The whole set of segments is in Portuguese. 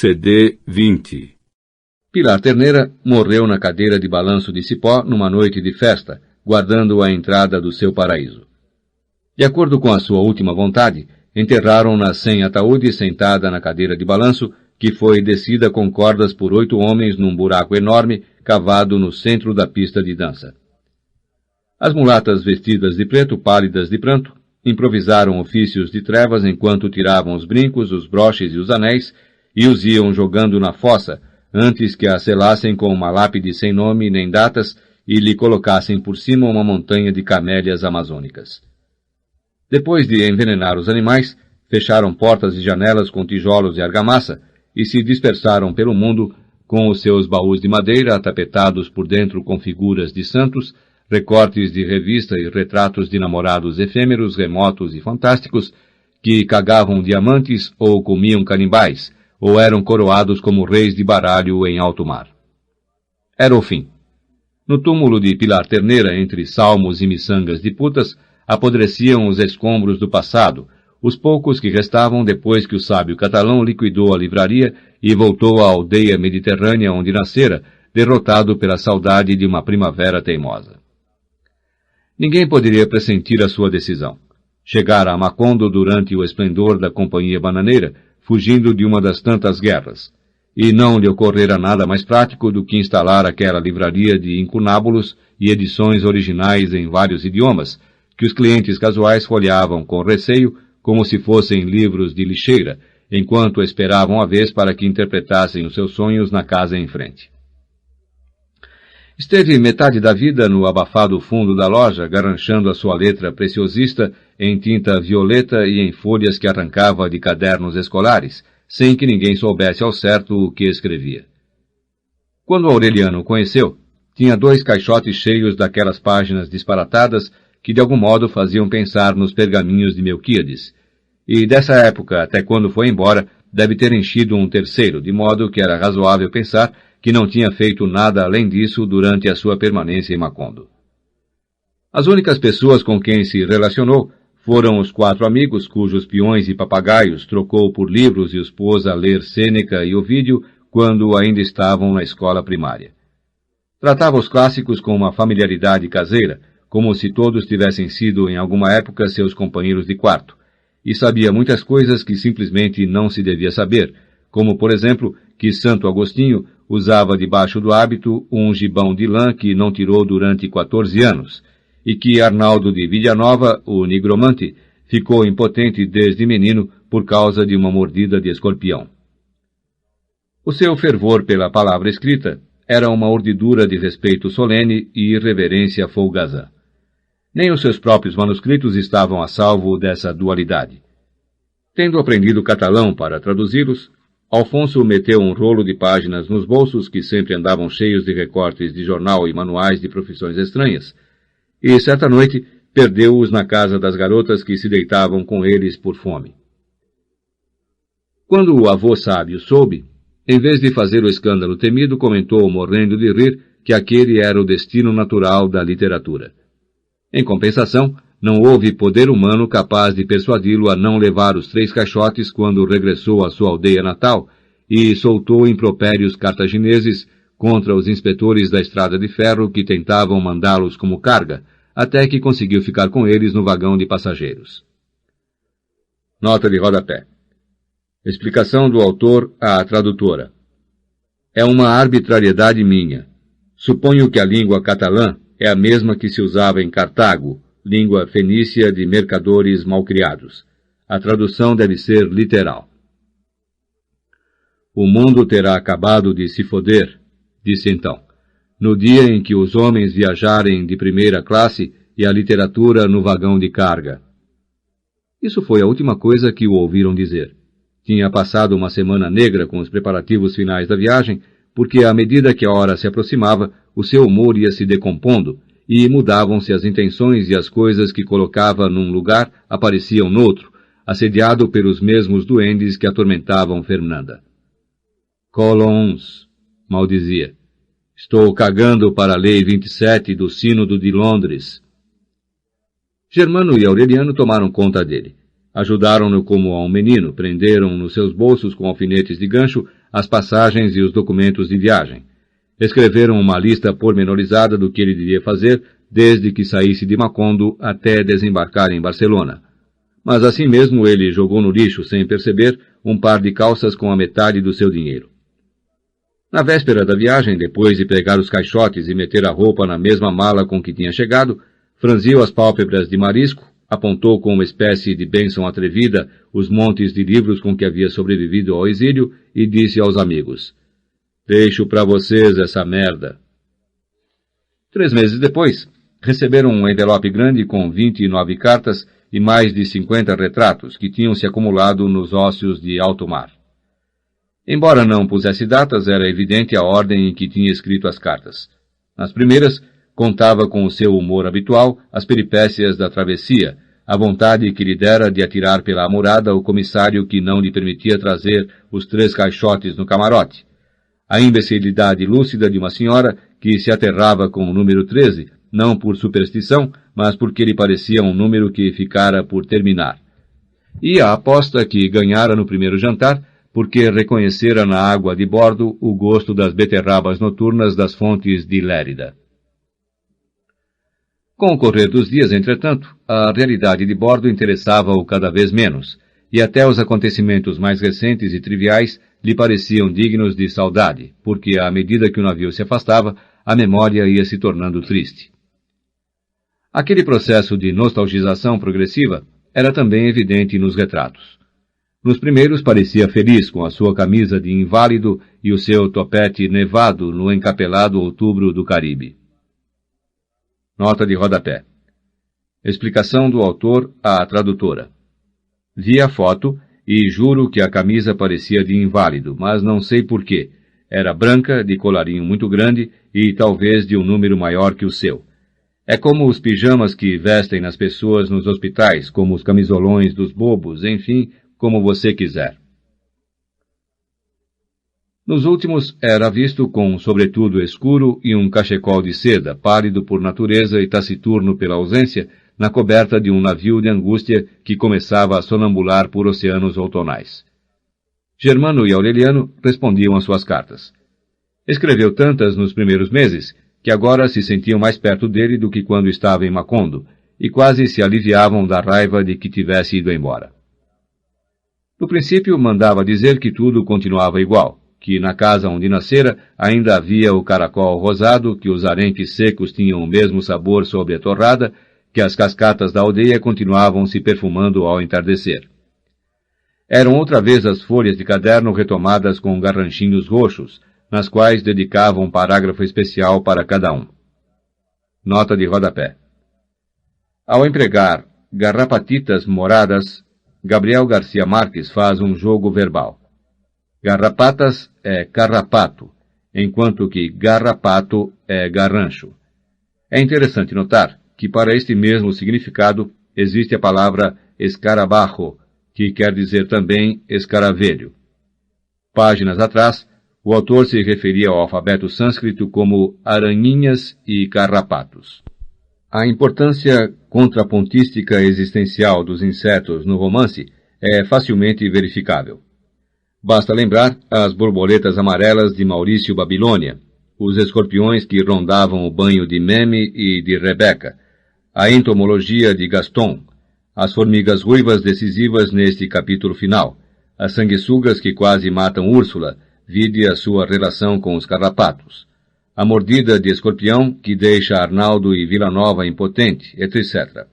CD 20. Pilar Terneira morreu na cadeira de balanço de cipó numa noite de festa, guardando a entrada do seu paraíso. De acordo com a sua última vontade, enterraram-na sem ataúde sentada na cadeira de balanço, que foi descida com cordas por 8 homens num buraco enorme cavado no centro da pista de dança. As mulatas vestidas de preto, pálidas de pranto, improvisaram ofícios de trevas enquanto tiravam os brincos, os broches e os anéis e os iam jogando na fossa, antes que a selassem com uma lápide sem nome nem datas e lhe colocassem por cima uma montanha de camélias amazônicas. Depois de envenenar os animais, fecharam portas e janelas com tijolos e argamassa e se dispersaram pelo mundo com os seus baús de madeira atapetados por dentro com figuras de santos, recortes de revista e retratos de namorados efêmeros, remotos e fantásticos, que cagavam diamantes ou comiam canibais, ou eram coroados como reis de baralho em alto mar. Era o fim. No túmulo de Pilar Terneira, entre salmos e miçangas de putas, apodreciam os escombros do passado, os poucos que restavam depois que o sábio catalão liquidou a livraria e voltou à aldeia mediterrânea onde nascera, derrotado pela saudade de uma primavera teimosa. Ninguém poderia pressentir a sua decisão. Chegara a Macondo durante o esplendor da Companhia Bananeira, fugindo de uma das tantas guerras, e não lhe ocorrera nada mais prático do que instalar aquela livraria de incunábulos e edições originais em vários idiomas, que os clientes casuais folheavam com receio, como se fossem livros de lixeira, enquanto esperavam a vez para que interpretassem os seus sonhos na casa em frente. Esteve metade da vida no abafado fundo da loja, garranchando a sua letra preciosista em tinta violeta e em folhas que arrancava de cadernos escolares, sem que ninguém soubesse ao certo o que escrevia. Quando Aureliano o conheceu, tinha 2 caixotes cheios daquelas páginas disparatadas que de algum modo faziam pensar nos pergaminhos de Melquíades, e dessa época até quando foi embora, deve ter enchido um terceiro, de modo que era razoável pensar que não tinha feito nada além disso durante a sua permanência em Macondo. As únicas pessoas com quem se relacionou foram os 4 amigos cujos peões e papagaios trocou por livros e os pôs a ler Sêneca e Ovídio quando ainda estavam na escola primária. Tratava os clássicos com uma familiaridade caseira, como se todos tivessem sido em alguma época seus companheiros de quarto, e sabia muitas coisas que simplesmente não se devia saber, como, por exemplo, que Santo Agostinho usava debaixo do hábito um gibão de lã que não tirou durante 14 anos, e que Arnaldo de Villanova, o nigromante, ficou impotente desde menino por causa de uma mordida de escorpião. O seu fervor pela palavra escrita era uma urdidura de respeito solene e irreverência folgazã. Nem os seus próprios manuscritos estavam a salvo dessa dualidade. Tendo aprendido catalão para traduzi-los, Alfonso meteu um rolo de páginas nos bolsos que sempre andavam cheios de recortes de jornal e manuais de profissões estranhas, e certa noite perdeu-os na casa das garotas que se deitavam com eles por fome. Quando o avô sábio soube, em vez de fazer o escândalo temido, comentou, morrendo de rir, que aquele era o destino natural da literatura. Em compensação, não houve poder humano capaz de persuadi-lo a não levar os 3 caixotes quando regressou à sua aldeia natal e soltou impropérios cartagineses contra os inspetores da estrada de ferro que tentavam mandá-los como carga, até que conseguiu ficar com eles no vagão de passageiros. Nota de rodapé. Explicação do autor à tradutora. É uma arbitrariedade minha. Suponho que a língua catalã é a mesma que se usava em Cartago, língua fenícia de mercadores malcriados. A tradução deve ser literal. O mundo terá acabado de se foder, disse então, no dia em que os homens viajarem de primeira classe e a literatura no vagão de carga. Isso foi a última coisa que o ouviram dizer. Tinha passado uma semana negra com os preparativos finais da viagem, porque à medida que a hora se aproximava, o seu humor ia se decompondo, e mudavam-se as intenções e as coisas que colocava num lugar apareciam noutro, assediado pelos mesmos duendes que atormentavam Fernanda. Colons, maldizia. Estou cagando para a Lei 27 do Sínodo de Londres. Germano e Aureliano tomaram conta dele. Ajudaram-no como a um menino, prenderam nos seus bolsos com alfinetes de gancho as passagens e os documentos de viagem. Escreveram uma lista pormenorizada do que ele devia fazer desde que saísse de Macondo até desembarcar em Barcelona. Mas assim mesmo ele jogou no lixo, sem perceber, um par de calças com a metade do seu dinheiro. Na véspera da viagem, depois de pegar os caixotes e meter a roupa na mesma mala com que tinha chegado, franziu as pálpebras de marisco, apontou com uma espécie de bênção atrevida os montes de livros com que havia sobrevivido ao exílio e disse aos amigos: "Deixo para vocês essa merda." 3 meses depois, receberam um envelope grande com 29 cartas e mais de 50 retratos que tinham se acumulado nos ócios de alto mar. Embora não pusesse datas, era evidente a ordem em que tinha escrito as cartas. Nas primeiras, contava com o seu humor habitual as peripécias da travessia, a vontade que lhe dera de atirar pela amurada o comissário que não lhe permitia trazer os 3 caixotes no camarote, a imbecilidade lúcida de uma senhora que se aterrava com o número 13, não por superstição, mas porque lhe parecia um número que ficara por terminar, e a aposta que ganhara no primeiro jantar, porque reconhecera na água de bordo o gosto das beterrabas noturnas das fontes de Lérida. Com o correr dos dias, entretanto, a realidade de bordo interessava-o cada vez menos, e até os acontecimentos mais recentes e triviais lhe pareciam dignos de saudade, porque à medida que o navio se afastava, a memória ia se tornando triste. Aquele processo de nostalgização progressiva era também evidente nos retratos. Nos primeiros parecia feliz com a sua camisa de inválido e o seu topete nevado no encapelado outubro do Caribe. Nota de rodapé. Explicação do autor à tradutora. Vi a foto e juro que a camisa parecia de inválido, mas não sei porquê. Era branca, de colarinho muito grande e talvez de um número maior que o seu. É como os pijamas que vestem nas pessoas nos hospitais, como os camisolões dos bobos, enfim, como você quiser. Nos últimos, era visto com um sobretudo escuro e um cachecol de seda, pálido por natureza e taciturno pela ausência, na coberta de um navio de angústia que começava a sonambular por oceanos outonais. Germano e Aureliano respondiam às suas cartas. Escreveu tantas nos primeiros meses, que agora se sentiam mais perto dele do que quando estava em Macondo, e quase se aliviavam da raiva de que tivesse ido embora. No princípio, mandava dizer que tudo continuava igual, que na casa onde nascera ainda havia o caracol rosado, que os arenques secos tinham o mesmo sabor sobre a torrada, que as cascatas da aldeia continuavam se perfumando ao entardecer. Eram outra vez as folhas de caderno retomadas com garranchinhos roxos, nas quais dedicava um parágrafo especial para cada um. Nota de rodapé. Ao empregar garrapatitas moradas, Gabriel Garcia Marques faz um jogo verbal. Garrapatas é carrapato, enquanto que garrapato é garrancho. É interessante notar que para este mesmo significado existe a palavra escarabajo, que quer dizer também escaravelho. Páginas atrás, o autor se referia ao alfabeto sânscrito como aranhinhas e carrapatos. A importância contrapontística existencial dos insetos no romance é facilmente verificável. Basta lembrar as borboletas amarelas de Maurício Babilônia, os escorpiões que rondavam o banho de Meme e de Rebeca, a entomologia de Gaston, as formigas ruivas decisivas neste capítulo final, as sanguessugas que quase matam Úrsula, vide a sua relação com os carrapatos, a mordida de escorpião que deixa Arnaldo e Vila Nova impotente, etc.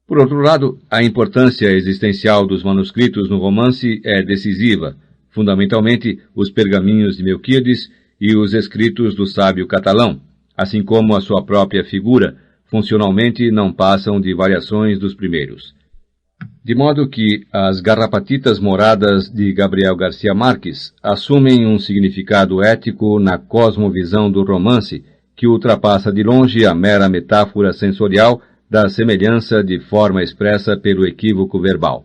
Por outro lado, a importância existencial dos manuscritos no romance é decisiva, fundamentalmente os pergaminhos de Melquíades e os escritos do sábio catalão, assim como a sua própria figura, funcionalmente não passam de variações dos primeiros. De modo que as garrapatitas moradas de Gabriel Garcia Marques assumem um significado ético na cosmovisão do romance que ultrapassa de longe a mera metáfora sensorial da semelhança de forma expressa pelo equívoco verbal.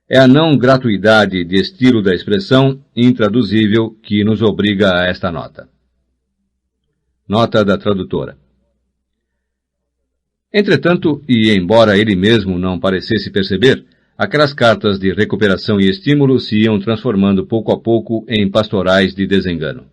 É a não gratuidade de estilo da expressão intraduzível que nos obriga a esta nota. Nota da tradutora. Entretanto, e embora ele mesmo não parecesse perceber, aquelas cartas de recuperação e estímulo se iam transformando pouco a pouco em pastorais de desengano.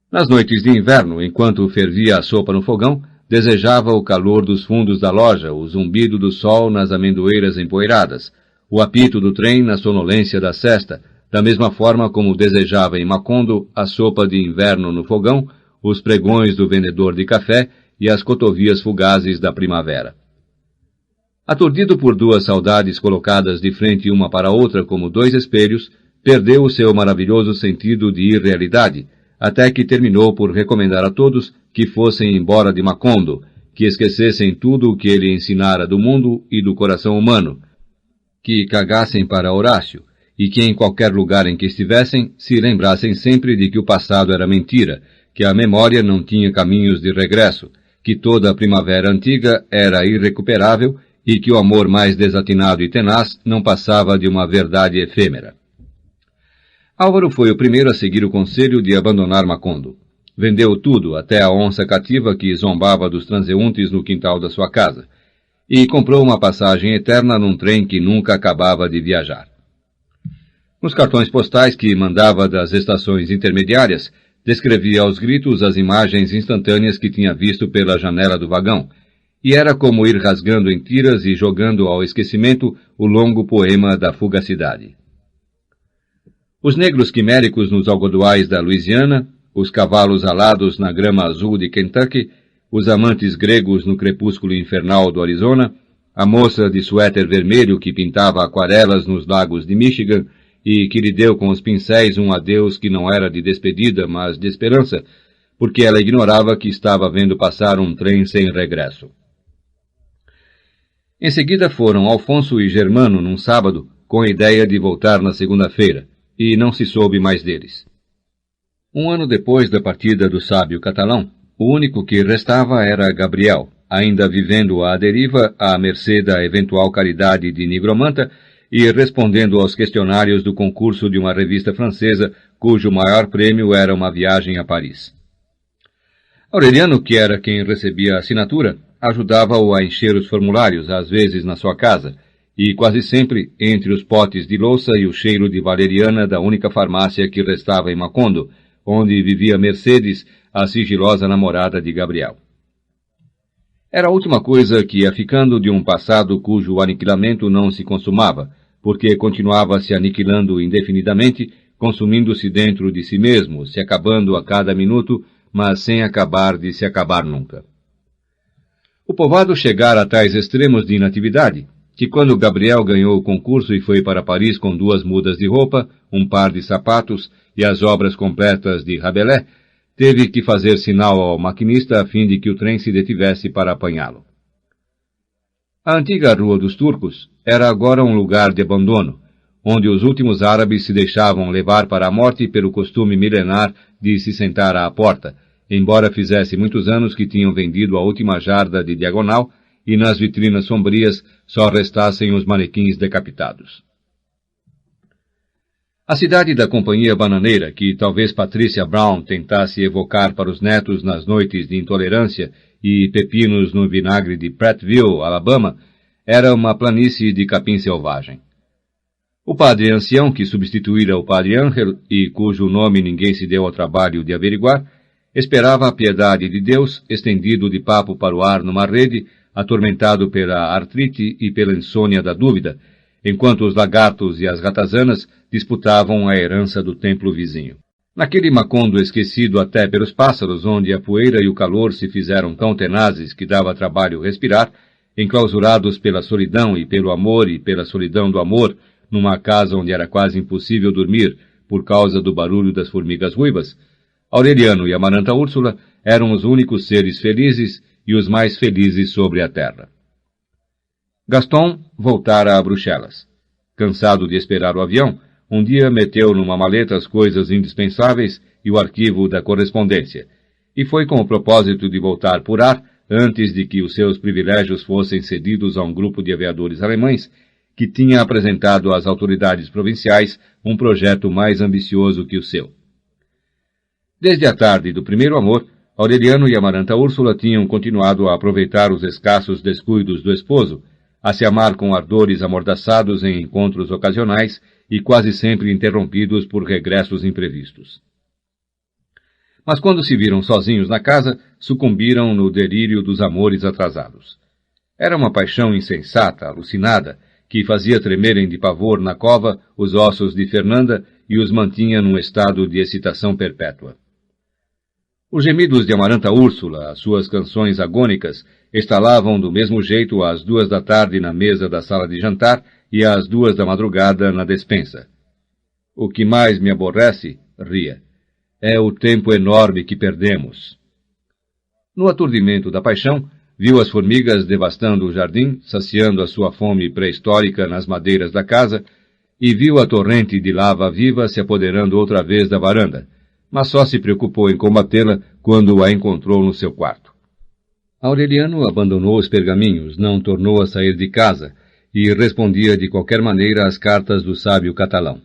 Nas noites de inverno, enquanto fervia a sopa no fogão, desejava o calor dos fundos da loja, o zumbido do sol nas amendoeiras empoeiradas, o apito do trem na sonolência da sesta, da mesma forma como desejava em Macondo a sopa de inverno no fogão, os pregões do vendedor de café e as cotovias fugazes da primavera. Aturdido por duas saudades colocadas de frente uma para outra como dois espelhos, perdeu o seu maravilhoso sentido de irrealidade, até que terminou por recomendar a todos que fossem embora de Macondo, que esquecessem tudo o que ele ensinara do mundo e do coração humano, que cagassem para Horácio, e que em qualquer lugar em que estivessem se lembrassem sempre de que o passado era mentira, que a memória não tinha caminhos de regresso, que toda a primavera antiga era irrecuperável e que o amor mais desatinado e tenaz não passava de uma verdade efêmera. Álvaro foi o primeiro a seguir o conselho de abandonar Macondo. Vendeu tudo, até a onça cativa que zombava dos transeuntes no quintal da sua casa, e comprou uma passagem eterna num trem que nunca acabava de viajar. Nos cartões postais que mandava das estações intermediárias, descrevia aos gritos as imagens instantâneas que tinha visto pela janela do vagão, e era como ir rasgando em tiras e jogando ao esquecimento o longo poema da fugacidade. Os negros quiméricos nos algodoais da Louisiana, os cavalos alados na grama azul de Kentucky, os amantes gregos no crepúsculo infernal do Arizona, a moça de suéter vermelho que pintava aquarelas nos lagos de Michigan e que lhe deu com os pincéis um adeus que não era de despedida, mas de esperança, porque ela ignorava que estava vendo passar um trem sem regresso. Em seguida foram Alfonso e Germano num sábado, com a ideia de voltar na segunda-feira, e não se soube mais deles. Um ano depois da partida do sábio catalão, o único que restava era Gabriel, ainda vivendo à deriva à mercê da eventual caridade de nigromanta e respondendo aos questionários do concurso de uma revista francesa cujo maior prêmio era uma viagem a Paris. Aureliano, que era quem recebia a assinatura, ajudava-o a encher os formulários, às vezes na sua casa, e quase sempre entre os potes de louça e o cheiro de valeriana da única farmácia que restava em Macondo, onde vivia Mercedes, a sigilosa namorada de Gabriel. Era a última coisa que ia ficando de um passado cujo aniquilamento não se consumava, porque continuava se aniquilando indefinidamente, consumindo-se dentro de si mesmo, se acabando a cada minuto, mas sem acabar de se acabar nunca. O povoado chegara a tais extremos de inatividade, que quando Gabriel ganhou o concurso e foi para Paris com 2 mudas de roupa, um par de sapatos e as obras completas de Rabelais, teve que fazer sinal ao maquinista a fim de que o trem se detivesse para apanhá-lo. A antiga Rua dos Turcos era agora um lugar de abandono, onde os últimos árabes se deixavam levar para a morte pelo costume milenar de se sentar à porta, embora fizesse muitos anos que tinham vendido a última jarda de diagonal e nas vitrinas sombrias só restassem os manequins decapitados. A cidade da Companhia Bananeira, que talvez Patricia Brown tentasse evocar para os netos nas noites de intolerância e pepinos no vinagre de Prattville, Alabama, era uma planície de capim selvagem. O padre ancião, que substituíra o padre Ángel e cujo nome ninguém se deu ao trabalho de averiguar, esperava a piedade de Deus, estendido de papo para o ar numa rede, atormentado pela artrite e pela insônia da dúvida, enquanto os lagartos e as ratazanas disputavam a herança do templo vizinho. Naquele Macondo esquecido até pelos pássaros, onde a poeira e o calor se fizeram tão tenazes que dava trabalho respirar, enclausurados pela solidão e pelo amor e pela solidão do amor, numa casa onde era quase impossível dormir por causa do barulho das formigas ruivas, Aureliano e Amaranta Úrsula eram os únicos seres felizes e os mais felizes sobre a terra. Gaston voltara a Bruxelas. Cansado de esperar o avião, um dia meteu numa maleta as coisas indispensáveis e o arquivo da correspondência, e foi com o propósito de voltar por ar antes de que os seus privilégios fossem cedidos a um grupo de aviadores alemães que tinha apresentado às autoridades provinciais um projeto mais ambicioso que o seu. Desde a tarde do primeiro amor, Aureliano e Amaranta Úrsula tinham continuado a aproveitar os escassos descuidos do esposo, a se amar com ardores amordaçados em encontros ocasionais e quase sempre interrompidos por regressos imprevistos. Mas quando se viram sozinhos na casa, sucumbiram no delírio dos amores atrasados. Era uma paixão insensata, alucinada, que fazia tremerem de pavor na cova os ossos de Fernanda e os mantinha num estado de excitação perpétua. Os gemidos de Amaranta Úrsula, as suas canções agônicas, estalavam do mesmo jeito às 2 da tarde na mesa da sala de jantar e às 2 da madrugada na despensa. O que mais me aborrece, ria, é o tempo enorme que perdemos. No aturdimento da paixão, viu as formigas devastando o jardim, saciando a sua fome pré-histórica nas madeiras da casa, e viu a torrente de lava viva se apoderando outra vez da varanda, mas só se preocupou em combatê-la quando a encontrou no seu quarto. Aureliano abandonou os pergaminhos, não tornou a sair de casa, e respondia de qualquer maneira às cartas do sábio catalão.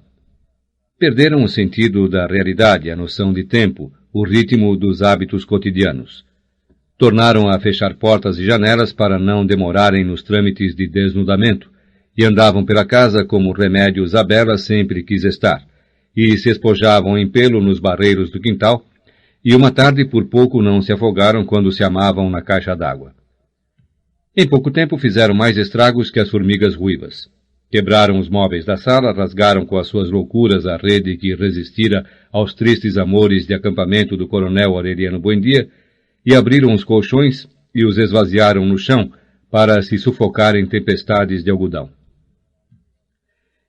Perderam o sentido da realidade, a noção de tempo, o ritmo dos hábitos cotidianos. Tornaram a fechar portas e janelas para não demorarem nos trâmites de desnudamento, e andavam pela casa como remédios à bela sempre quis estar, e se espojavam em pelo nos barreiros do quintal, e uma tarde por pouco não se afogaram quando se amavam na caixa d'água. Em pouco tempo fizeram mais estragos que as formigas ruivas. Quebraram os móveis da sala, rasgaram com as suas loucuras a rede que resistira aos tristes amores de acampamento do coronel Aureliano Buendia, e abriram os colchões e os esvaziaram no chão para se sufocar em tempestades de algodão.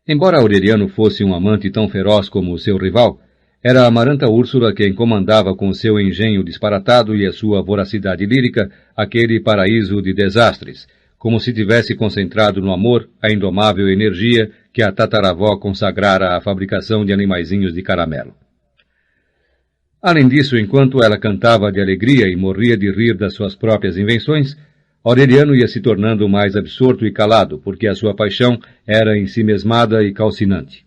Embora Aureliano fosse um amante tão feroz como o seu rival, era Amaranta Úrsula quem comandava com seu engenho disparatado e a sua voracidade lírica aquele paraíso de desastres, como se tivesse concentrado no amor a indomável energia que a tataravó consagrara à fabricação de animaizinhos de caramelo. Além disso, enquanto ela cantava de alegria e morria de rir das suas próprias invenções, Aureliano ia se tornando mais absorto e calado, porque a sua paixão era ensimesmada e calcinante.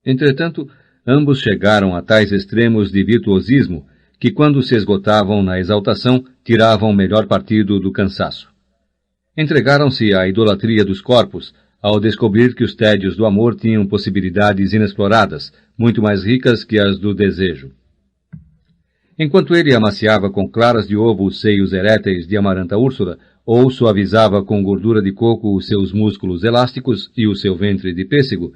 Entretanto, ambos chegaram a tais extremos de virtuosismo que, quando se esgotavam na exaltação, tiravam o melhor partido do cansaço. Entregaram-se à idolatria dos corpos, ao descobrir que os tédios do amor tinham possibilidades inexploradas, muito mais ricas que as do desejo. Enquanto ele amaciava com claras de ovo os seios eréteis de Amaranta Úrsula, ou suavizava com gordura de coco os seus músculos elásticos e o seu ventre de pêssego,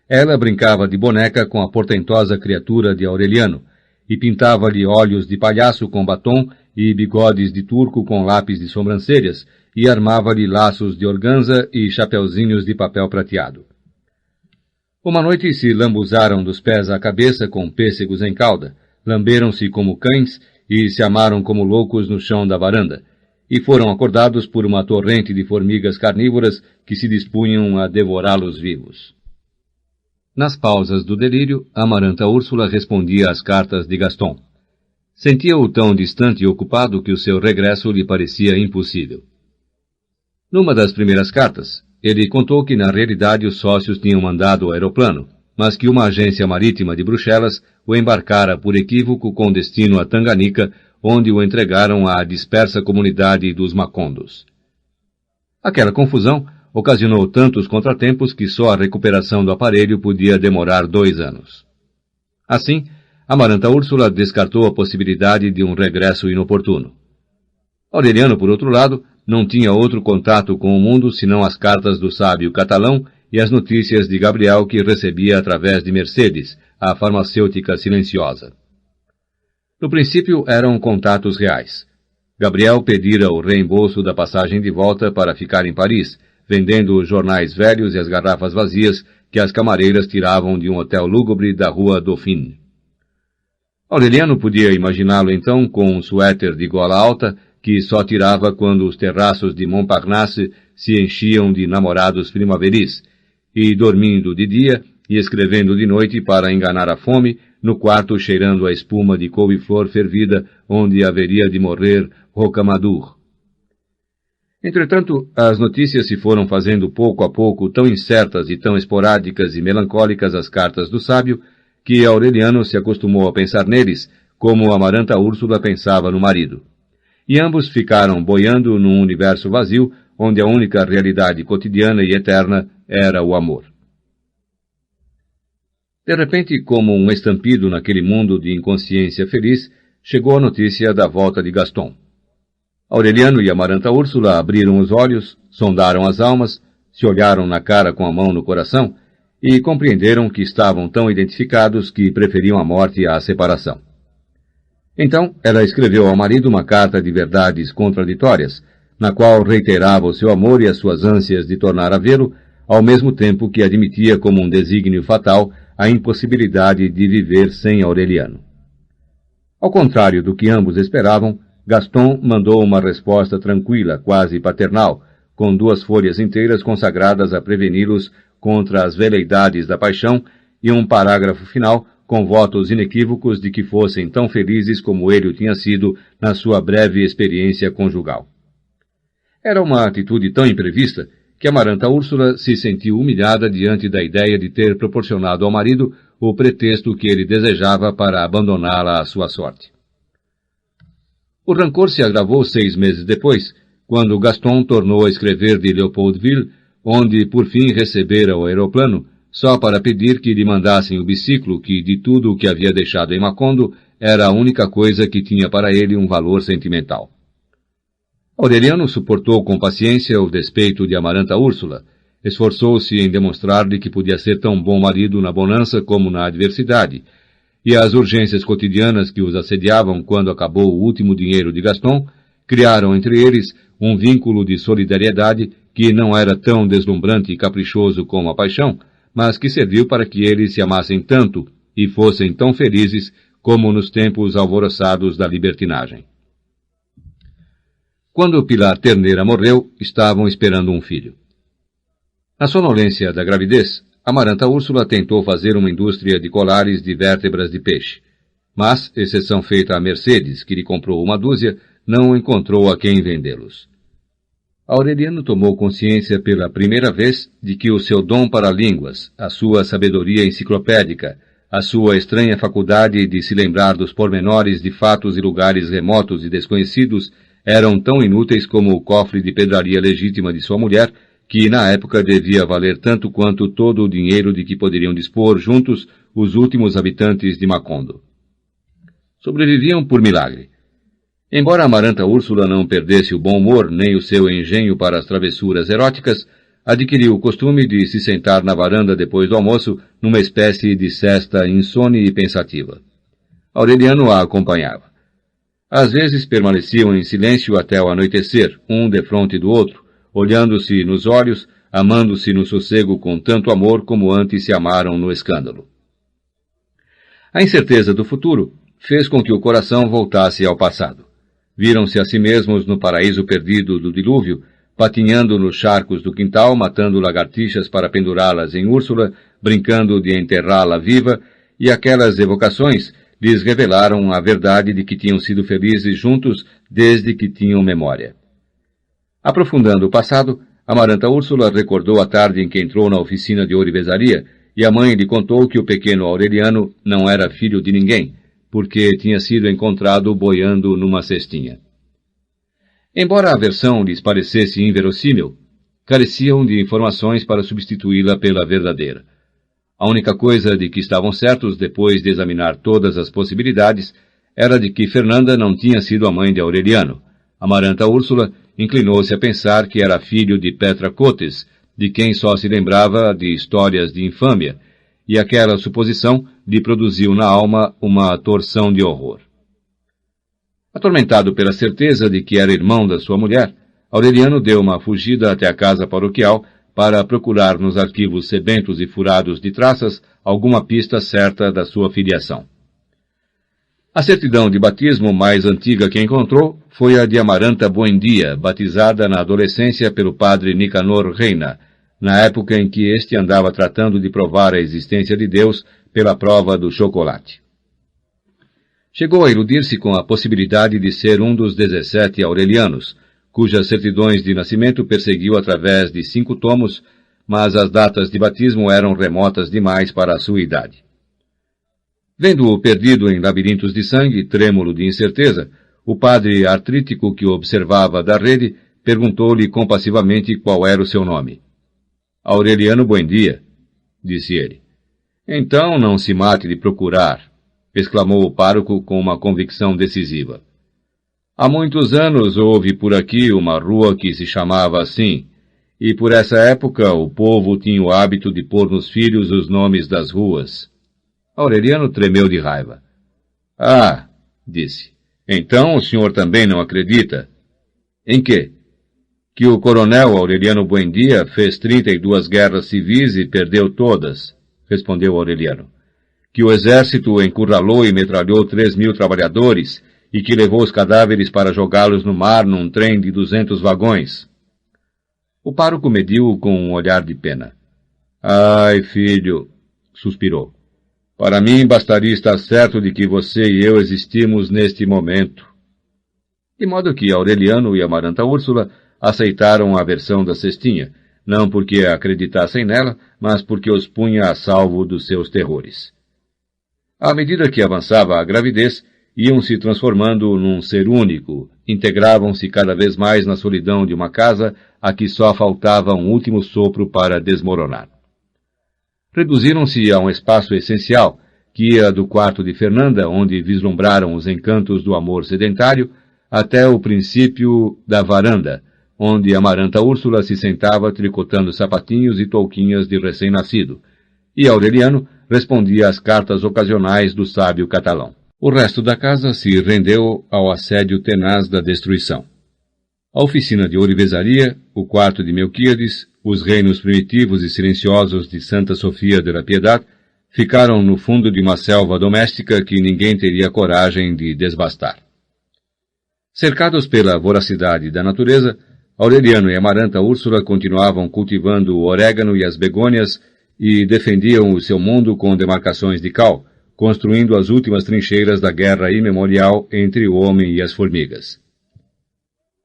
ela brincava de boneca com a portentosa criatura de Aureliano, e pintava-lhe olhos de palhaço com batom e bigodes de turco com lápis de sobrancelhas, e armava-lhe laços de organza e chapeuzinhos de papel prateado. Uma noite se lambuzaram dos pés à cabeça com pêssegos em cauda, lamberam-se como cães e se amaram como loucos no chão da varanda, e foram acordados por uma torrente de formigas carnívoras que se dispunham a devorá-los vivos. Nas pausas do delírio, Amaranta Úrsula respondia às cartas de Gaston. Sentia-o tão distante e ocupado que o seu regresso lhe parecia impossível. Numa das primeiras cartas, ele contou que na realidade os sócios tinham mandado o aeroplano, mas que uma agência marítima de Bruxelas o embarcara por equívoco com destino a Tanganica, onde o entregaram à dispersa comunidade dos Macondos. Aquela confusão ocasionou tantos contratempos que só a recuperação do aparelho podia demorar 2 anos. Assim, Amaranta Úrsula descartou a possibilidade de um regresso inoportuno. Aureliano, por outro lado, não tinha outro contato com o mundo senão as cartas do sábio catalão e as notícias de Gabriel que recebia através de Mercedes, a farmacêutica silenciosa. No princípio eram contatos reais. Gabriel pedira o reembolso da passagem de volta para ficar em Paris, vendendo os jornais velhos e as garrafas vazias que as camareiras tiravam de um hotel lúgubre da rua Dauphine. Aureliano podia imaginá-lo então com um suéter de gola alta que só tirava quando os terraços de Montparnasse se enchiam de namorados primaveris, e dormindo de dia e escrevendo de noite para enganar a fome, no quarto cheirando a espuma de couve-flor fervida onde haveria de morrer Rocamadour. Entretanto, as notícias se foram fazendo pouco a pouco tão incertas e tão esporádicas e melancólicas as cartas do sábio, que Aureliano se acostumou a pensar neles como Amaranta Úrsula pensava no marido. E ambos ficaram boiando num universo vazio, onde a única realidade cotidiana e eterna era o amor. De repente, como um estampido naquele mundo de inconsciência feliz, chegou a notícia da volta de Gaston. Aureliano e Amaranta Úrsula abriram os olhos, sondaram as almas, se olharam na cara com a mão no coração e compreenderam que estavam tão identificados que preferiam a morte à separação. Então, ela escreveu ao marido uma carta de verdades contraditórias, na qual reiterava o seu amor e as suas ânsias de tornar a vê-lo, ao mesmo tempo que admitia como um desígnio fatal a impossibilidade de viver sem Aureliano. Ao contrário do que ambos esperavam, Gaston mandou uma resposta tranquila, quase paternal, com 2 folhas inteiras consagradas a preveni-los contra as veleidades da paixão e um parágrafo final com votos inequívocos de que fossem tão felizes como ele o tinha sido na sua breve experiência conjugal. Era uma atitude tão imprevista que Amaranta Úrsula se sentiu humilhada diante da ideia de ter proporcionado ao marido o pretexto que ele desejava para abandoná-la à sua sorte. O rancor se agravou 6 meses depois, quando Gaston tornou a escrever de Leopoldville, onde por fim recebera o aeroplano, só para pedir que lhe mandassem o biciclo que, de tudo o que havia deixado em Macondo, era a única coisa que tinha para ele um valor sentimental. Aureliano suportou com paciência o despeito de Amaranta Úrsula, esforçou-se em demonstrar-lhe que podia ser tão bom marido na bonança como na adversidade, e as urgências cotidianas que os assediavam quando acabou o último dinheiro de Gaston, criaram entre eles um vínculo de solidariedade que não era tão deslumbrante e caprichoso como a paixão, mas que serviu para que eles se amassem tanto e fossem tão felizes como nos tempos alvoroçados da libertinagem. Quando Pilar Ternera morreu, estavam esperando um filho. Na sonolência da gravidez, Amaranta Úrsula tentou fazer uma indústria de colares de vértebras de peixe, mas, exceção feita a Mercedes, que lhe comprou uma dúzia, não encontrou a quem vendê-los. Aureliano tomou consciência pela primeira vez de que o seu dom para línguas, a sua sabedoria enciclopédica, a sua estranha faculdade de se lembrar dos pormenores de fatos e lugares remotos e desconhecidos eram tão inúteis como o cofre de pedraria legítima de sua mulher, que na época devia valer tanto quanto todo o dinheiro de que poderiam dispor juntos os últimos habitantes de Macondo. Sobreviviam por milagre. Embora Amaranta Úrsula não perdesse o bom humor nem o seu engenho para as travessuras eróticas, adquiriu o costume de se sentar na varanda depois do almoço numa espécie de sesta insone e pensativa. Aureliano a acompanhava. Às vezes permaneciam em silêncio até o anoitecer, um defronte do outro, olhando-se nos olhos, amando-se no sossego com tanto amor como antes se amaram no escândalo. A incerteza do futuro fez com que o coração voltasse ao passado. Viram-se a si mesmos no paraíso perdido do dilúvio, patinhando nos charcos do quintal, matando lagartixas para pendurá-las em Úrsula, brincando de enterrá-la viva, e aquelas evocações lhes revelaram a verdade de que tinham sido felizes juntos desde que tinham memória. Aprofundando o passado, Amaranta Úrsula recordou a tarde em que entrou na oficina de ourivesaria e a mãe lhe contou que o pequeno Aureliano não era filho de ninguém, porque tinha sido encontrado boiando numa cestinha. Embora a versão lhes parecesse inverossímil, careciam de informações para substituí-la pela verdadeira. A única coisa de que estavam certos, depois de examinar todas as possibilidades, era de que Fernanda não tinha sido a mãe de Aureliano. Amaranta Úrsula inclinou-se a pensar que era filho de Petra Cotes, de quem só se lembrava de histórias de infâmia, e aquela suposição lhe produziu na alma uma torção de horror. Atormentado pela certeza de que era irmão da sua mulher, Aureliano deu uma fugida até a casa paroquial para procurar nos arquivos sebentos e furados de traças alguma pista certa da sua filiação. A certidão de batismo mais antiga que encontrou foi a de Amaranta Buendia, batizada na adolescência pelo padre Nicanor Reina, na época em que este andava tratando de provar a existência de Deus pela prova do chocolate. Chegou a iludir-se com a possibilidade de ser um dos 17 Aurelianos, cujas certidões de nascimento perseguiu através de 5 tomos, mas as datas de batismo eram remotas demais para a sua idade. Vendo-o perdido em labirintos de sangue, trêmulo de incerteza, o padre artrítico que o observava da rede perguntou-lhe compassivamente qual era o seu nome. Aureliano Buendia, disse ele. Então não se mate de procurar, exclamou o pároco com uma convicção decisiva. Há muitos anos houve por aqui uma rua que se chamava assim, e por essa época o povo tinha o hábito de pôr nos filhos os nomes das ruas. Aureliano tremeu de raiva. Ah, disse, então o senhor também não acredita? Em quê? Que o coronel Aureliano Buendia fez 32 guerras civis e perdeu todas, respondeu Aureliano. Que o exército encurralou e metralhou 3.000 trabalhadores e que levou os cadáveres para jogá-los no mar num trem de 200 vagões. O pároco mediu-o com um olhar de pena. Ai, filho, suspirou. Para mim bastaria estar certo de que você e eu existimos neste momento. De modo que Aureliano e Amaranta Úrsula aceitaram a versão da cestinha, não porque acreditassem nela, mas porque os punha a salvo dos seus terrores. À medida que avançava a gravidez, iam se transformando num ser único, integravam-se cada vez mais na solidão de uma casa a que só faltava um último sopro para desmoronar. Reduziram-se a um espaço essencial, que ia do quarto de Fernanda, onde vislumbraram os encantos do amor sedentário, até o princípio da varanda, onde Amaranta Úrsula se sentava tricotando sapatinhos e touquinhas de recém-nascido, e Aureliano respondia às cartas ocasionais do sábio catalão. O resto da casa se rendeu ao assédio tenaz da destruição. A oficina de ourivesaria, o quarto de Melquíades, os reinos primitivos e silenciosos de Santa Sofia de la Piedad ficaram no fundo de uma selva doméstica que ninguém teria coragem de desbastar. Cercados pela voracidade da natureza, Aureliano e Amaranta Úrsula continuavam cultivando o orégano e as begônias e defendiam o seu mundo com demarcações de cal, construindo as últimas trincheiras da guerra imemorial entre o homem e as formigas.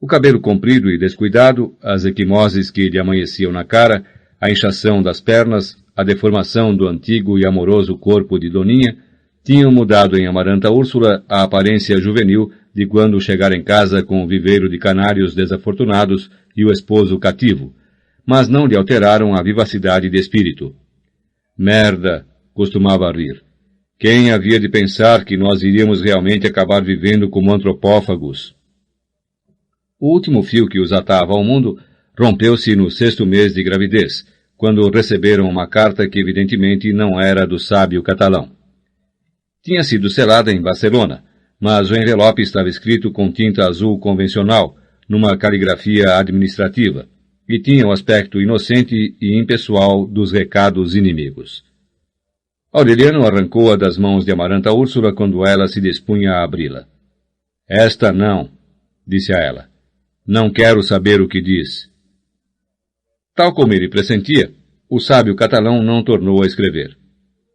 O cabelo comprido e descuidado, as equimoses que lhe amanheciam na cara, a inchação das pernas, a deformação do antigo e amoroso corpo de Doninha, tinham mudado em Amaranta Úrsula a aparência juvenil de quando chegara em casa com o viveiro de canários desafortunados e o esposo cativo, mas não lhe alteraram a vivacidade de espírito. Merda, costumava rir. Quem havia de pensar que nós iríamos realmente acabar vivendo como antropófagos? O último fio que os atava ao mundo rompeu-se no 6º mês de gravidez, quando receberam uma carta que evidentemente não era do sábio catalão. Tinha sido selada em Barcelona, mas o envelope estava escrito com tinta azul convencional, numa caligrafia administrativa, e tinha o aspecto inocente e impessoal dos recados inimigos. Aureliano arrancou-a das mãos de Amaranta Úrsula quando ela se dispunha a abri-la. Esta não, disse a ela. Não quero saber o que diz. Tal como ele pressentia, o sábio catalão não tornou a escrever.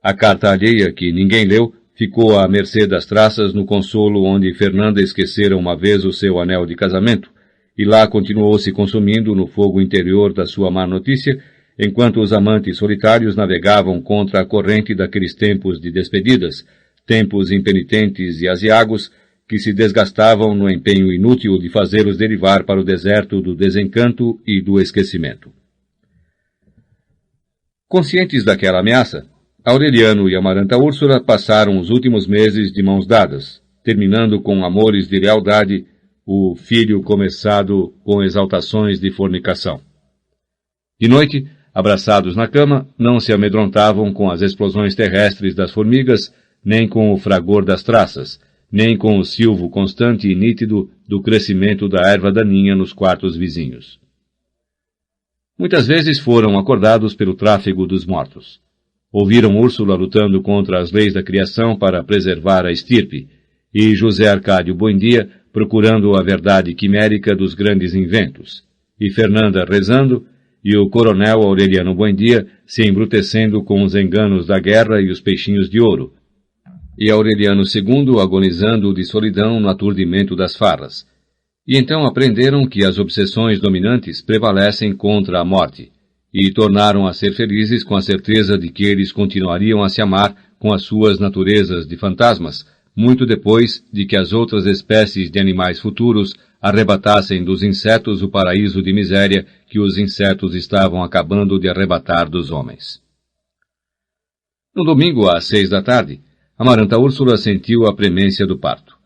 A carta alheia, que ninguém leu, ficou à mercê das traças no consolo onde Fernanda esquecera uma vez o seu anel de casamento, e lá continuou se consumindo no fogo interior da sua má notícia, enquanto os amantes solitários navegavam contra a corrente daqueles tempos de despedidas, tempos impenitentes e aziagos, que se desgastavam no empenho inútil de fazê-los derivar para o deserto do desencanto e do esquecimento. Conscientes daquela ameaça, Aureliano e Amaranta Úrsula passaram os últimos meses de mãos dadas, terminando com amores de lealdade, o filho começado com exaltações de fornicação. De noite, abraçados na cama, não se amedrontavam com as explosões terrestres das formigas, nem com o fragor das traças, nem com o silvo constante e nítido do crescimento da erva daninha nos quartos vizinhos. Muitas vezes foram acordados pelo tráfego dos mortos. Ouviram Úrsula lutando contra as leis da criação para preservar a estirpe, e José Arcádio Buendia procurando a verdade quimérica dos grandes inventos, e Fernanda rezando, e o coronel Aureliano Buendia se embrutecendo com os enganos da guerra e os peixinhos de ouro, e Aureliano II agonizando de solidão no aturdimento das farras. E então aprenderam que as obsessões dominantes prevalecem contra a morte, e tornaram a ser felizes com a certeza de que eles continuariam a se amar com as suas naturezas de fantasmas, muito depois de que as outras espécies de animais futuros arrebatassem dos insetos o paraíso de miséria que os insetos estavam acabando de arrebatar dos homens. No domingo, às 6 da tarde, Amaranta Úrsula sentiu a premência do parto.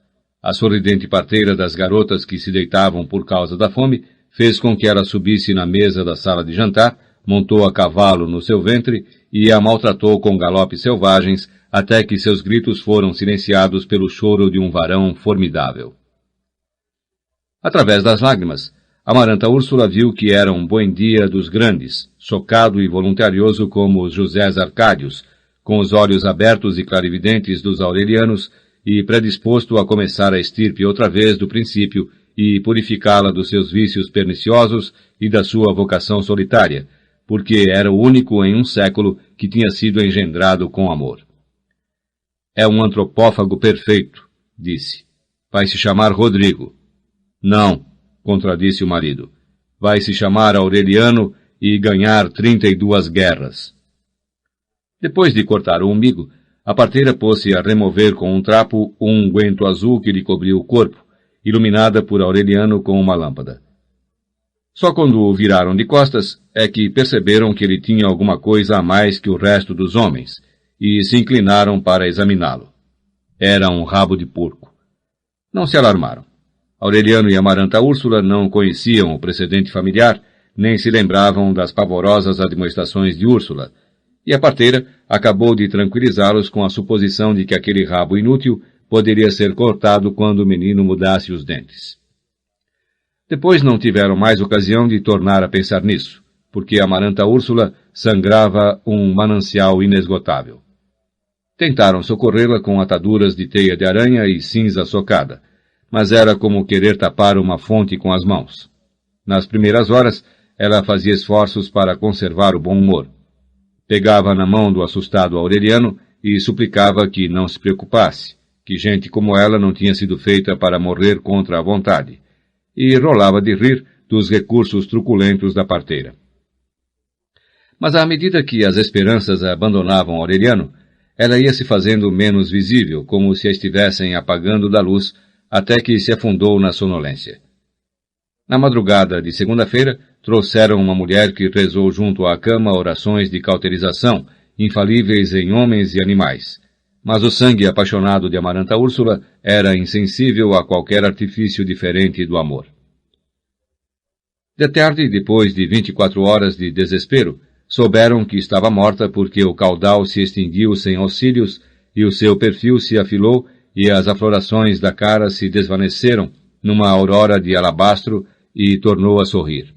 A sorridente parteira das garotas que se deitavam por causa da fome fez com que ela subisse na mesa da sala de jantar, montou a cavalo no seu ventre e a maltratou com galopes selvagens até que seus gritos foram silenciados pelo choro de um varão formidável. Através das lágrimas, Amaranta Úrsula viu que era um buendia dos grandes, socado e voluntarioso como os Josés Arcádios, com os olhos abertos e clarividentes dos aurelianos e predisposto a começar a estirpe outra vez do princípio e purificá-la dos seus vícios perniciosos e da sua vocação solitária, porque era o único em um século que tinha sido engendrado com amor. É um antropófago perfeito, disse. Vai se chamar Rodrigo. Não, contradisse o marido. Vai se chamar Aureliano e ganhar 32 guerras. Depois de cortar o umbigo, a parteira pôs-se a remover com um trapo um unguento azul que lhe cobriu o corpo, iluminada por Aureliano com uma lâmpada. Só quando o viraram de costas é que perceberam que ele tinha alguma coisa a mais que o resto dos homens, e se inclinaram para examiná-lo. Era um rabo de porco. Não se alarmaram. Aureliano e Amaranta Úrsula não conheciam o precedente familiar, nem se lembravam das pavorosas admoestações de Úrsula, e a parteira acabou de tranquilizá-los com a suposição de que aquele rabo inútil poderia ser cortado quando o menino mudasse os dentes. Depois não tiveram mais ocasião de tornar a pensar nisso, porque Amaranta Úrsula sangrava um manancial inesgotável. Tentaram socorrê-la com ataduras de teia de aranha e cinza socada, mas era como querer tapar uma fonte com as mãos. Nas primeiras horas, ela fazia esforços para conservar o bom humor. Pegava na mão do assustado Aureliano e suplicava que não se preocupasse, que gente como ela não tinha sido feita para morrer contra a vontade, e rolava de rir dos recursos truculentos da parteira. Mas à medida que as esperanças abandonavam Aureliano, ela ia se fazendo menos visível, como se a estivessem apagando da luz, até que se afundou na sonolência. Na madrugada de segunda-feira, trouxeram uma mulher que rezou junto à cama orações de cauterização, infalíveis em homens e animais. Mas o sangue apaixonado de Amaranta Úrsula era insensível a qualquer artifício diferente do amor. De tarde, depois de 24 horas de desespero, souberam que estava morta porque o caudal se extinguiu sem auxílios e o seu perfil se afilou e as aflorações da cara se desvaneceram numa aurora de alabastro e tornou a sorrir.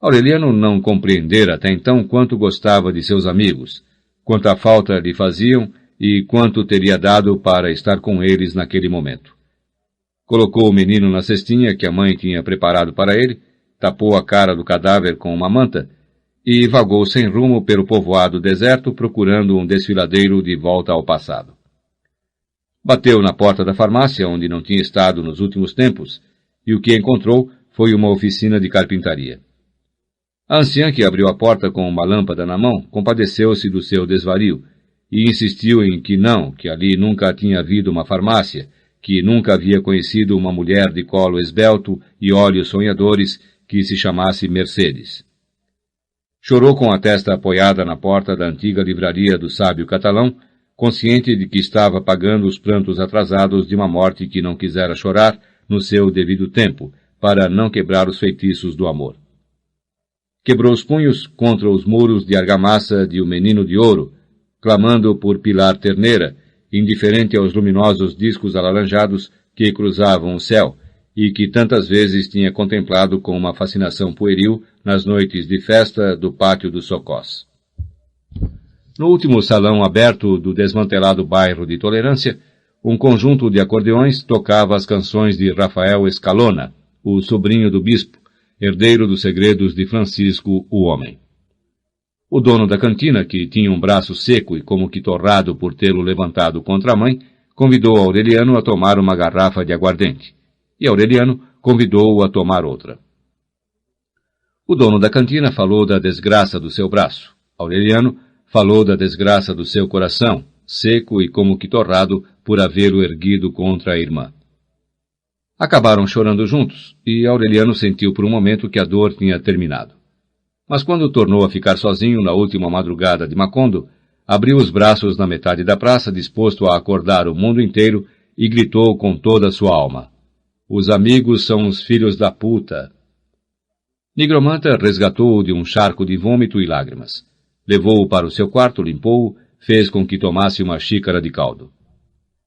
Aureliano não compreendera até então quanto gostava de seus amigos, quanta falta lhe faziam e quanto teria dado para estar com eles naquele momento. Colocou o menino na cestinha que a mãe tinha preparado para ele, tapou a cara do cadáver com uma manta e vagou sem rumo pelo povoado deserto procurando um desfiladeiro de volta ao passado. Bateu na porta da farmácia, onde não tinha estado nos últimos tempos, e o que encontrou foi uma oficina de carpintaria. A anciã, que abriu a porta com uma lâmpada na mão, compadeceu-se do seu desvario, e insistiu em que ali nunca tinha havido uma farmácia, que nunca havia conhecido uma mulher de colo esbelto e olhos sonhadores que se chamasse Mercedes. Chorou com a testa apoiada na porta da antiga livraria do sábio catalão, consciente de que estava pagando os prantos atrasados de uma morte que não quisera chorar no seu devido tempo, para não quebrar os feitiços do amor. Quebrou os punhos contra os muros de argamassa de O Menino de Ouro, clamando por Pilar Terneira, indiferente aos luminosos discos alaranjados que cruzavam o céu, e que tantas vezes tinha contemplado com uma fascinação pueril nas noites de festa do pátio dos Socós. No último salão aberto do desmantelado bairro de Tolerância, um conjunto de acordeões tocava as canções de Rafael Escalona, o sobrinho do bispo, herdeiro dos segredos de Francisco o Homem. O dono da cantina, que tinha um braço seco e como que torrado por tê-lo levantado contra a mãe, convidou Aureliano a tomar uma garrafa de aguardente, e Aureliano convidou-o a tomar outra. O dono da cantina falou da desgraça do seu braço. Aureliano falou da desgraça do seu coração, seco e como que torrado por havê-lo erguido contra a irmã. Acabaram chorando juntos, e Aureliano sentiu por um momento que a dor tinha terminado. Mas quando tornou a ficar sozinho na última madrugada de Macondo, abriu os braços na metade da praça, disposto a acordar o mundo inteiro, e gritou com toda a sua alma: "Os amigos são os filhos da puta!" Nigromanta resgatou-o de um charco de vômito e lágrimas. Levou-o para o seu quarto, limpou-o, fez com que tomasse uma xícara de caldo.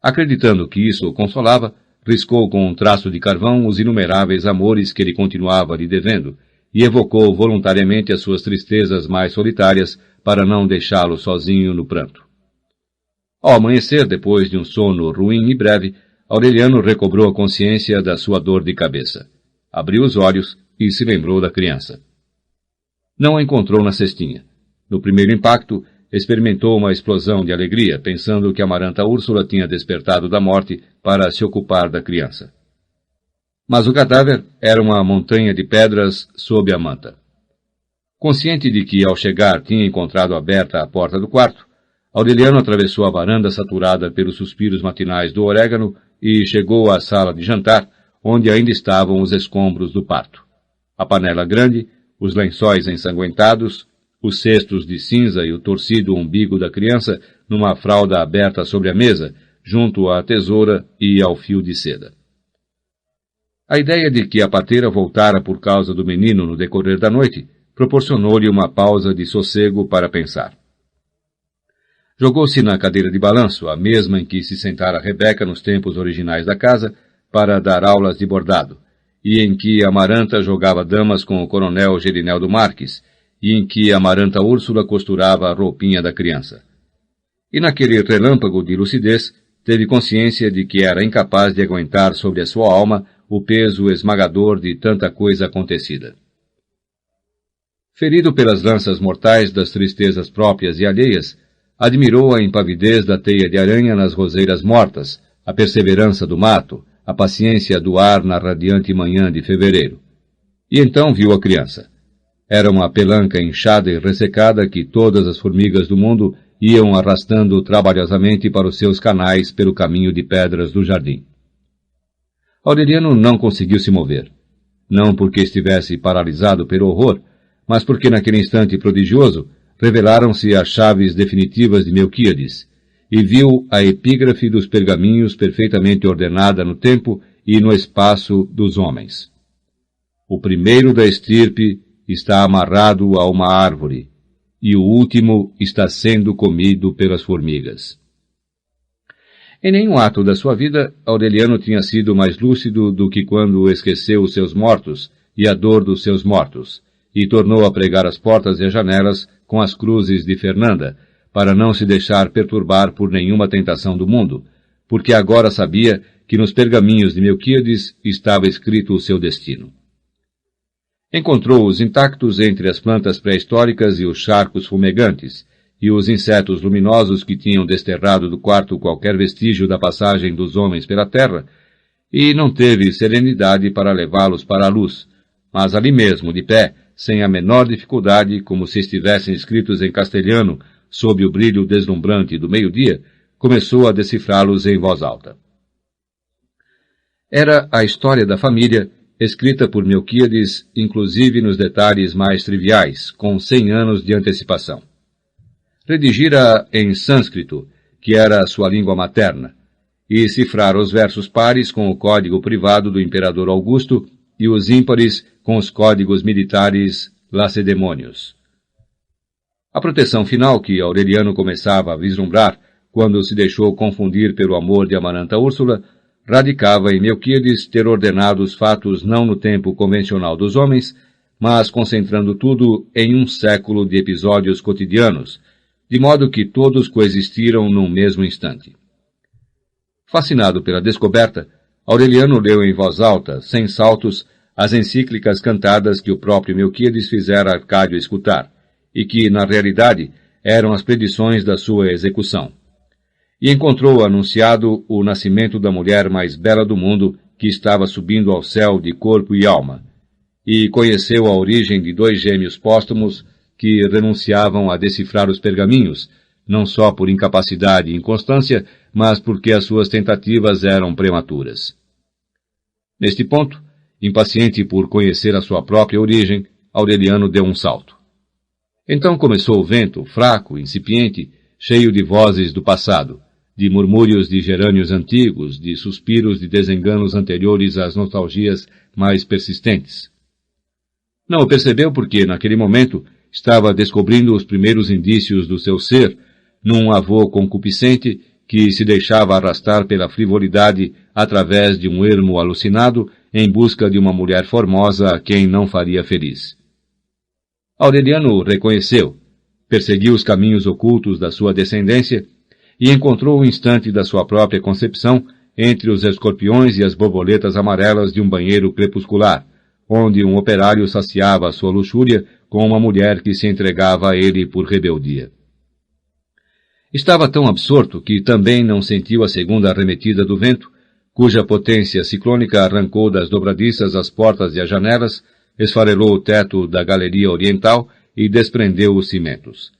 Acreditando que isso o consolava, riscou com um traço de carvão os inumeráveis amores que ele continuava lhe devendo, e evocou voluntariamente as suas tristezas mais solitárias para não deixá-lo sozinho no pranto. Ao amanhecer, depois de um sono ruim e breve, Aureliano recobrou a consciência da sua dor de cabeça. Abriu os olhos e se lembrou da criança. Não a encontrou na cestinha. No primeiro impacto, experimentou uma explosão de alegria, pensando que a Amaranta Úrsula tinha despertado da morte para se ocupar da criança. Mas o cadáver era uma montanha de pedras sob a manta. Consciente de que, ao chegar, tinha encontrado aberta a porta do quarto, Aureliano atravessou a varanda saturada pelos suspiros matinais do orégano e chegou à sala de jantar, onde ainda estavam os escombros do parto. A panela grande, os lençóis ensanguentados, os cestos de cinza e o torcido umbigo da criança numa fralda aberta sobre a mesa, junto à tesoura e ao fio de seda. A ideia de que a parteira voltara por causa do menino no decorrer da noite proporcionou-lhe uma pausa de sossego para pensar. Jogou-se na cadeira de balanço, a mesma em que se sentara Rebeca nos tempos originais da casa, para dar aulas de bordado, e em que Amaranta jogava damas com o coronel Gerineldo Marques, e em que Amaranta Úrsula costurava a roupinha da criança. E naquele relâmpago de lucidez, teve consciência de que era incapaz de aguentar sobre a sua alma o peso esmagador de tanta coisa acontecida. Ferido pelas lanças mortais das tristezas próprias e alheias, admirou a impavidez da teia de aranha nas roseiras mortas, a perseverança do mato, a paciência do ar na radiante manhã de fevereiro. E então viu a criança. Era uma pelanca inchada e ressecada que todas as formigas do mundo iam arrastando trabalhosamente para os seus canais pelo caminho de pedras do jardim. Aureliano não conseguiu se mover. Não porque estivesse paralisado pelo horror, mas porque naquele instante prodigioso revelaram-se as chaves definitivas de Melquíades, e viu a epígrafe dos pergaminhos perfeitamente ordenada no tempo e no espaço dos homens. O primeiro da estirpe está amarrado a uma árvore, e o último está sendo comido pelas formigas. Em nenhum ato da sua vida, Aureliano tinha sido mais lúcido do que quando esqueceu os seus mortos e a dor dos seus mortos, e tornou a pregar as portas e as janelas com as cruzes de Fernanda, para não se deixar perturbar por nenhuma tentação do mundo, porque agora sabia que nos pergaminhos de Melquíades estava escrito o seu destino. Encontrou-os intactos entre as plantas pré-históricas e os charcos fumegantes, e os insetos luminosos que tinham desterrado do quarto qualquer vestígio da passagem dos homens pela terra, e não teve serenidade para levá-los para a luz, mas ali mesmo, de pé, sem a menor dificuldade, como se estivessem escritos em castelhano, sob o brilho deslumbrante do meio-dia, começou a decifrá-los em voz alta. Era a história da família, escrita por Melquíades, inclusive nos detalhes mais triviais, com 100 anos de antecipação. Redigira em sânscrito, que era a sua língua materna, e cifrara os versos pares com o código privado do imperador Augusto e os ímpares com os códigos militares lacedemônios. A proteção final que Aureliano começava a vislumbrar quando se deixou confundir pelo amor de Amaranta Úrsula radicava em Melquíades ter ordenado os fatos não no tempo convencional dos homens, mas concentrando tudo em um século de episódios cotidianos, de modo que todos coexistiram num mesmo instante. Fascinado pela descoberta, Aureliano leu em voz alta, sem saltos, as encíclicas cantadas que o próprio Melquíades fizera Arcádio escutar, e que, na realidade, eram as predições da sua execução. E encontrou anunciado o nascimento da mulher mais bela do mundo que estava subindo ao céu de corpo e alma, e conheceu a origem de 2 gêmeos póstumos que renunciavam a decifrar os pergaminhos, não só por incapacidade e inconstância, mas porque as suas tentativas eram prematuras. Neste ponto, impaciente por conhecer a sua própria origem, Aureliano deu um salto. Então começou o vento, fraco, incipiente, cheio de vozes do passado, de murmúrios de gerânios antigos, de suspiros de desenganos anteriores às nostalgias mais persistentes. Não o percebeu porque, naquele momento, estava descobrindo os primeiros indícios do seu ser, num avô concupiscente que se deixava arrastar pela frivolidade através de um ermo alucinado em busca de uma mulher formosa a quem não faria feliz. Aureliano o reconheceu, perseguiu os caminhos ocultos da sua descendência e encontrou o instante da sua própria concepção entre os escorpiões e as borboletas amarelas de um banheiro crepuscular, onde um operário saciava sua luxúria com uma mulher que se entregava a ele por rebeldia. Estava tão absorto que também não sentiu a segunda arremetida do vento, cuja potência ciclônica arrancou das dobradiças as portas e as janelas, esfarelou o teto da galeria oriental e desprendeu os cimentos.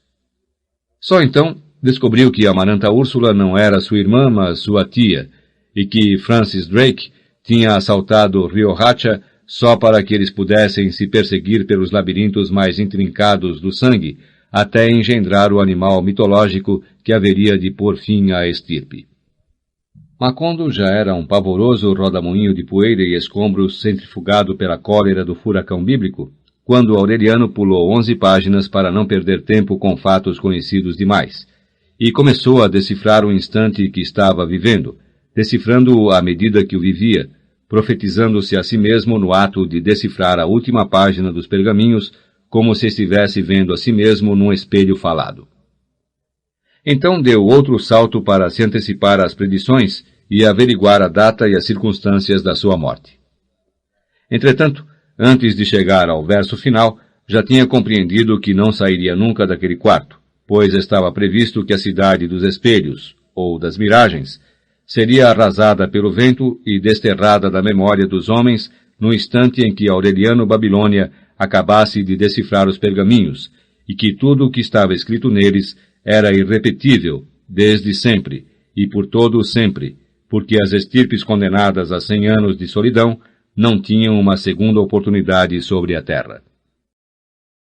Só então descobriu que Amaranta Úrsula não era sua irmã, mas sua tia, e que Francis Drake tinha assaltado Riohacha só para que eles pudessem se perseguir pelos labirintos mais intrincados do sangue, até engendrar o animal mitológico que haveria de pôr fim à estirpe. Macondo já era um pavoroso rodamuinho de poeira e escombros centrifugado pela cólera do furacão bíblico, quando Aureliano pulou 11 páginas para não perder tempo com fatos conhecidos demais, e começou a decifrar o instante que estava vivendo, decifrando-o à medida que o vivia, profetizando-se a si mesmo no ato de decifrar a última página dos pergaminhos, como se estivesse vendo a si mesmo num espelho falado. Então deu outro salto para se antecipar às predições e averiguar a data e as circunstâncias da sua morte. Entretanto, antes de chegar ao verso final, já tinha compreendido que não sairia nunca daquele quarto, pois estava previsto que a cidade dos espelhos, ou das miragens, seria arrasada pelo vento e desterrada da memória dos homens no instante em que Aureliano Babilônia acabasse de decifrar os pergaminhos, e que tudo o que estava escrito neles era irrepetível, desde sempre, e por todo o sempre, porque as estirpes condenadas a 100 anos de solidão não tinham uma segunda oportunidade sobre a terra.